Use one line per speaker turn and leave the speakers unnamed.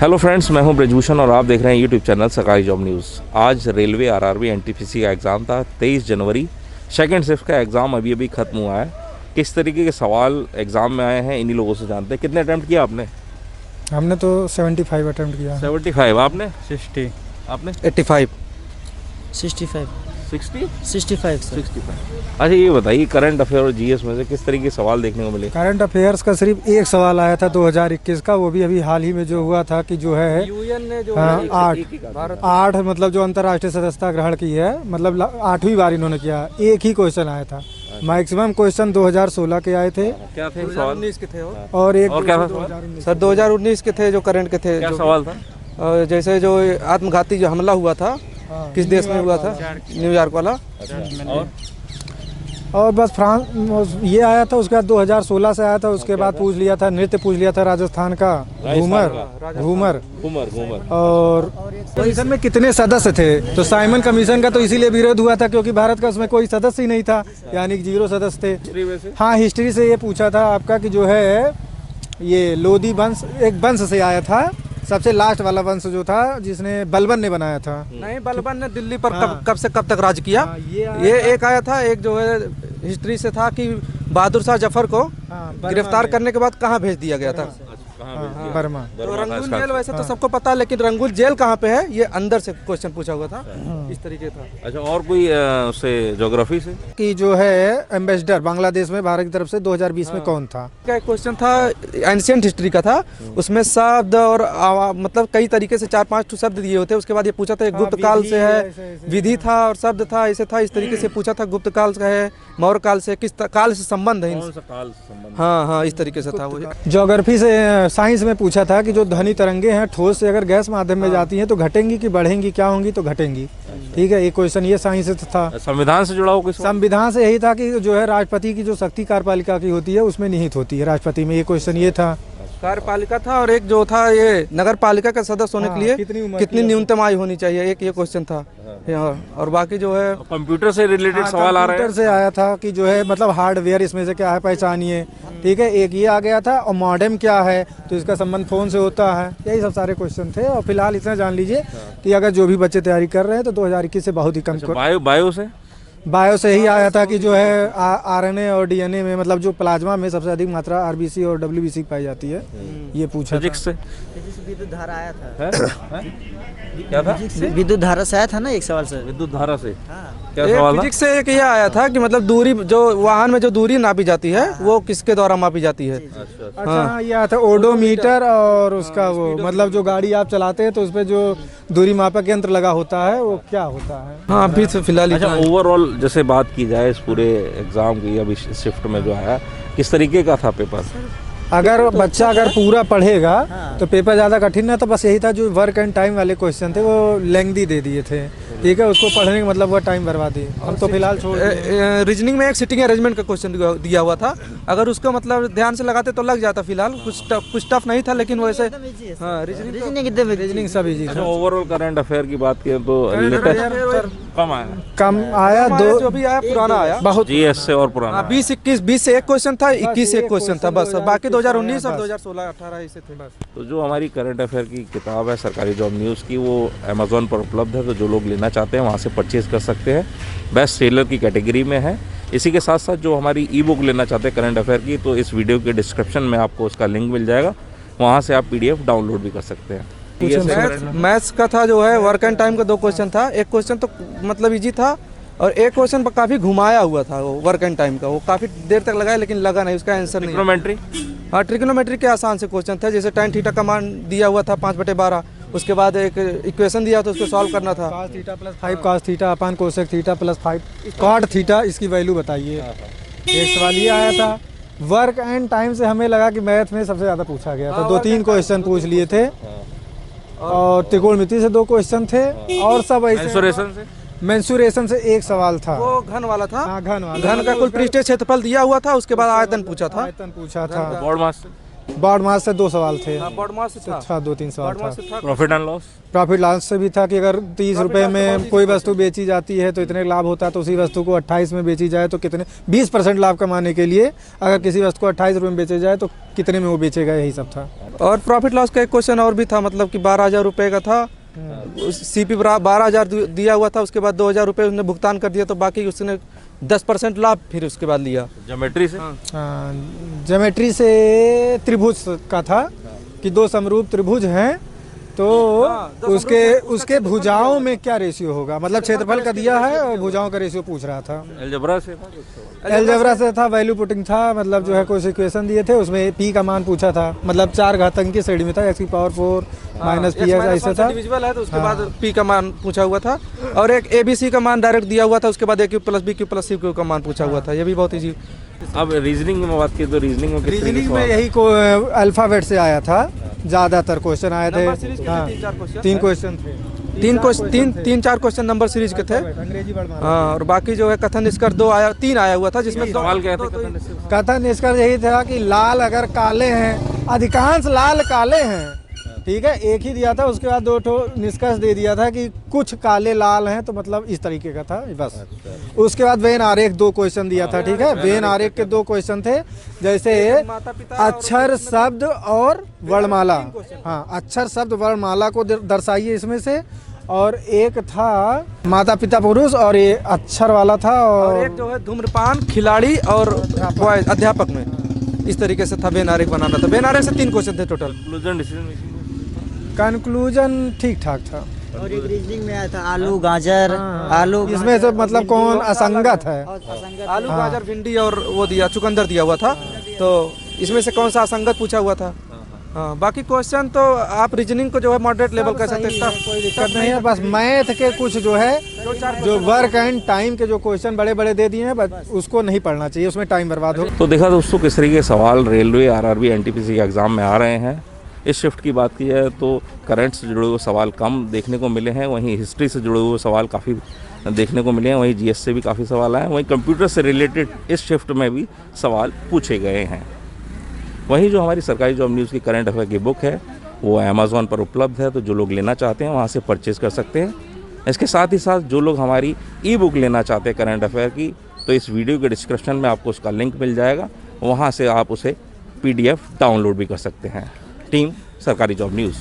Hello friends, मैं हूं ब्रजभूषण और आप देख रहे हैं यूट्यूब चैनल सरकारी जॉब न्यूज़। आज रेलवे आरआरबी एनटीपीसी का एग्ज़ाम था 23 जनवरी। सेकंड शिफ्ट का एग्ज़ाम अभी ख़त्म हुआ है। किस तरीके के सवाल एग्ज़ाम में आए हैं इन्हीं लोगों से जानते हैं। कितने अटैम्प्ट किया आपने?
हमने तो 75 अटैम्प्ट किया।
75। आपने?
60।
आपने?
85।
65
60?
65 सर।
65। अच्छा, ये बताइए करंट अफेयर और जीएस में से किस तरीके के सवाल देखने को मिले?
करंट अफेयर्स का सिर्फ एक सवाल आया था 2021 का, वो भी अभी हाल ही में जो हुआ था कि जो है
यूएन ने जो
हाँ, आठ मतलब जो अंतर्राष्ट्रीय सदस्यता ग्रहण की है, मतलब 8वीं बार इन्होंने किया। एक ही क्वेश्चन आया था। मैक्सिमम क्वेश्चन 2016 के आए थे।
क्या थे सवाल?
2019 के थे
और एक
और क्या था
2019
सर 2019 के थे जो करंट के थे।
क्या
जो
सवाल था?
जैसे जो आत्मघाती जो हमला हुआ था किस देश में हुआ था? न्यूयॉर्क वाला।
और बस फ्रांस ये आया था। उसके बाद 2016 से आया था। उसके बाद पूछ लिया था, नृत्य पूछ लिया था राजस्थान का, घूमर। और कमीशन में कितने सदस्य थे? तो साइमन कमीशन का तो इसीलिए विरोध हुआ था क्योंकि भारत का उसमें कोई सदस्य ही नहीं था, यानी कि 0 सदस्य थे। हाँ, हिस्ट्री से ये पूछा था आपका कि जो है ये लोधी वंश एक वंश से आया था। सबसे लास्ट वाला वंश जो था जिसने बलबन ने बनाया था।
नहीं, बलबन ने दिल्ली पर कब से कब तक राज किया? ये एक आया था। एक जो है हिस्ट्री से था कि बहादुर शाह जफर को गिरफ्तार करने के बाद कहाँ भेज दिया गया था?
बर्मा।
तो रंगून जेल वैसे तो सबको पता है, लेकिन रंगून जेल कहाँ पे है ये अंदर से क्वेश्चन पूछा हुआ था। इस तरीके था।
अच्छा, और कोई से ज्योग्राफी से
कि जो है एम्बेसडर बांग्लादेश में भारत की तरफ से 2020 में कौन था?
क्या एक क्वेश्चन था एंशिएंट हिस्ट्री का था। उसमें शब्द और मतलब कई तरीके से 4-5 शब्द दिए होते। उसके बाद ये पूछा था गुप्त काल से है, विधि था और शब्द था, ऐसे था। इस तरीके से पूछा था गुप्त काल का है, मौर्य काल से, किस काल से संबंध है? हाँ, इस तरीके से था वो।
ज्योग्राफी से साइंस में पूछा था कि जो ध्वनि तरंगे हैं ठोस से अगर गैस माध्यम में जाती हैं तो घटेंगी कि बढ़ेंगी, क्या होंगी? तो घटेंगी। ठीक है, एक क्वेश्चन ये साइंस से था।
संविधान से जुड़ा हुआ?
संविधान से यही था कि जो है राष्ट्रपति की जो शक्ति कार्यपालिका की होती है उसमें निहित होती है राष्ट्रपति में। ये क्वेश्चन ये था।
कार्यपालिका था। और एक जो था ये नगर पालिका का सदस्य होने के लिए कितनी न्यूनतम आयु होनी चाहिए, एक ये क्वेश्चन था। और बाकी जो है
कंप्यूटर से रिलेटेड सवाल आ रहे हैं।
कंप्यूटर से आया था कि जो है मतलब हार्डवेयर इसमें से क्या है, पहचानिए। ठीक है, एक ये आ गया था। और मॉडेम क्या है, तो इसका संबंध फोन से होता है। यही सब सारे क्वेश्चन थे। और फिलहाल इतना जान लीजिए कि अगर जो भी बच्चे तैयारी कर रहे हैं तो 2021 से बहुत ही कम। बायो से ही आया था कि जो है आरएनए और डीएनए में मतलब जो प्लाज्मा में सबसे अधिक मात्रा आरबीसी और डब्ल्यूबीसी पाई जाती है। ये पूछा
फिजिक्स से
विद्युत धारा आया था।
क्या था?
विद्युत धारा से आया था ना एक सवाल से।
विद्युत धारा से
हाँ।
क्या सवाल था?
फिजिक्स से एक ये आया था कि मतलब दूरी, जो वाहन में जो दूरी नापी जाती है वो किसके द्वारा मापी जाती है?
अच्छा, ये आया था ओडोमीटर। और उसका वो मतलब जो गाड़ी आप चलाते हैं तो उस पर जो दूरी मापक यंत्र लगा होता है वो क्या होता है?
हाँ, अभी तो फिलहाल।
अच्छा, ओवरऑल जैसे बात की जाए इस पूरे एग्जाम की, अभी शिफ्ट में जो आया, किस तरीके का था पेपर?
अगर बच्चा अगर पूरा पढ़ेगा तो पेपर ज़्यादा कठिन ना। तो बस यही था, जो वर्क एंड टाइम वाले क्वेश्चन थे वो लेंथी दे दिए थे। ठीक है, उसको पढ़ने का मतलब वो टाइम बर्बाद है। हम तो फिलहाल छोड़
रीजनिंग में एक सिटिंग अरेंजमेंट का क्वेश्चन दिया हुआ था। अगर उसको मतलब ध्यान से लगाते तो लग जाता। फिलहाल कुछ टफ नहीं था, लेकिन वैसे हाँ
रीजनिंग सब इजी था।
ओवरऑल करंट अफेयर की बात करें तो कम आया
दो जो भी आया पुराना आया बहुत।
जीएस से और पुराना
20 से एक क्वेश्चन था, 21 से एक क्वेश्चन था बस। बाकी 2019 और 2016-18 ऐसे थे बस।
तो जो हमारी करंट अफेयर की किताब है सरकारी जॉब न्यूज़ की, वो अमेज़ॉन पर उपलब्ध है। तो जो लोग लेना चाहते हैं वहाँ से परचेज़ कर सकते हैं। बेस्ट सेलर की कैटेगरी में है। इसी के साथ साथ जो हमारी ई बुक लेना चाहते हैं करंट अफेयर की, तो इस वीडियो के डिस्क्रिप्शन में आपको उसका लिंक मिल जाएगा। वहाँ से आप पीडीएफ डाउनलोड भी कर सकते हैं।
मैथ्स का था जो है वर्क एंड टाइम का 2 क्वेश्चन था। एक क्वेश्चन तो मतलब इजी था और एक क्वेश्चन पर काफ़ी घुमाया हुआ था वो वर्क एंड टाइम का। वो काफ़ी देर तक लगाया लेकिन लगा नहीं, उसका आंसर नहीं।
ट्रिग्नोमेट्री?
हाँ, ट्रिग्नोमेट्री के आसान से क्वेश्चन था। जैसे tan थीटा का मान दिया हुआ था 5/12। उसके बाद एक इक्वेशन दिया था, उसको सॉल्व करना था।
cos theta plus 5 cos theta अपन cosec theta plus 5 cot theta, इसकी वैल्यू बताइए। एक सवाल ये आया था। वर्क एंड टाइम से हमें लगा कि मैथ में सबसे ज़्यादा पूछा गया था। 2-3 क्वेश्चन पूछ लिए थे। और त्रिकोणमिति से 2 क्वेश्चन थे। और सब ऐसे मेंसुरेशन से एक सवाल था।
वो घन वाला था।
हाँ, घन वाला।
घन का कुल पृष्ठीय क्षेत्रफल दिया हुआ था। उसके बाद आयतन पूछा था।
आयतन पूछा था।
बोर्ड मास
बाढ़ मास से 2 सवाल थे।
बोर्ड मास से था,
अच्छा 2-3 सवाल
बोर्ड मास
था।
से था।
Profit and loss,
profit loss से भी था कि अगर 30 रुपए में कोई वस्तु बेची जाती है तो इतने लाभ होता है, तो उसी वस्तु को 28 में बेची जाए तो कितने 20% लाभ कमाने के लिए अगर किसी वस्तु को 28 रुपये में बेचे जाए तो कितने में वो बेचेगा, यही सब था।
और प्रॉफिट लॉस का एक क्वेश्चन और भी था, मतलब कि 12,000 रुपये का था। CP 12,000 दिया हुआ था, उसके बाद 2,000 रुपये उसने भुगतान कर दिया, तो बाकी उसने 10% लाभ फिर उसके बाद लिया।
ज्योमेट्री से
ज्योमेट्री से त्रिभुज का था कि 2 समरूप त्रिभुज हैं तो उसके भुजाओं में क्या रेशियो होगा, मतलब क्षेत्रफल का दिया है और भुजाओं का रेशियो पूछ रहा था।
अलजेब्रा से
अलजेब्रा से था, वैल्यू पुटिंग था, मतलब जो है कुछ इक्वेशन दिए थे, उसमें p का मान पूछा था, मतलब 4 घातांक की श्रेणी में था, x⁴ माइनस पी ऐसा था।
डिविजिबल है तो उसके बाद p का मान पूछा हुआ था, और एक ABC का मान डायरेक्ट दिया हुआ था, उसके बाद a³ + b³ + c³ का मान पूछा हुआ था। ये भी बहुत ईजी।
अब रीजनिंग में बात की तो रीजनिंग में
रीजनिंग में यही को अल्फाबेट से आया था, ज़्यादातर क्वेश्चन आए थे। हाँ 3 क्वेश्चन थे,
3-4 क्वेश्चन नंबर सीरीज के थे।
अंग्रेजी वर्ड माला।
हाँ, और बाकी जो है कथन निष्कर्ष 3 आया हुआ था, जिसमें
सवाल क्या थे?
कथन निष्कर्ष यही था कि लाल अगर काले हैं, अधिकांश लाल काले हैं, ठीक है, एक ही दिया था, उसके बाद 2 ठो निष्कर्ष दे दिया था कि कुछ काले लाल हैं, तो मतलब इस तरीके का था बस। उसके बाद वेन आरेख 2 क्वेश्चन दिया था, ठीक है, वेन आरेख के 2 क्वेश्चन थे, जैसे अक्षर शब्द और वर्णमाला। हाँ, अक्षर शब्द वर्णमाला को दर्शाइए इसमें से, और एक था माता पिता पुरुष, और ये अक्षर वाला था,
और एक जो है धूम्रपान, खिलाड़ी और अध्यापक में, इस तरीके से था वेन आरेख बनाना था। वेन आरेख से 3 क्वेश्चन थे टोटल।
कंक्लूजन ठीक ठाक था।
और एक रीजनिंग में आया था आलू गाजर, आलू
इसमें से मतलब कौन असंगत है,
आलू गाजर भिंडी और वो दिया चुकंदर दिया हुआ था, तो इसमें से कौन सा असंगत पूछा हुआ था। हाँ, बाकी क्वेश्चन तो आप रीजनिंग को जो है मॉडरेट लेवल कर सकते हैं,
कोई दिक्कत नहीं है। बस मैथ के कुछ जो है जो वर्क एंड टाइम के जो क्वेश्चन बड़े बड़े दे दिए हैं, बस उसको नहीं पढ़ना चाहिए, उसमें टाइम बर्बाद हो।
तो देखा दोस्तों किस तरीके के सवाल रेलवे, RRB, NTPC के एग्ज़ाम में आ रहे हैं। इस शिफ्ट की बात की जाए तो करंट से जुड़े हुए सवाल कम देखने को मिले हैं, वहीं हिस्ट्री से जुड़े हुए सवाल काफ़ी देखने को मिले हैं, वहीं GS से भी काफ़ी सवाल आए हैं, वहीं कंप्यूटर से रिलेटेड इस शिफ्ट में भी सवाल पूछे गए हैं। वहीं जो हमारी सरकारी जॉब न्यूज़ की करंट अफेयर की बुक है वो अमेज़ॉन पर उपलब्ध है, तो जो लोग लेना चाहते हैं वहाँ से परचेज़ कर सकते हैं। इसके साथ ही साथ जो लोग हमारी ई-बुक लेना चाहते हैं करंट अफेयर की, तो इस वीडियो के डिस्क्रिप्शन में आपको उसका लिंक मिल जाएगा, वहाँ से आप उसे PDF डाउनलोड भी कर सकते हैं। टीम सरकारी जॉब न्यूज़।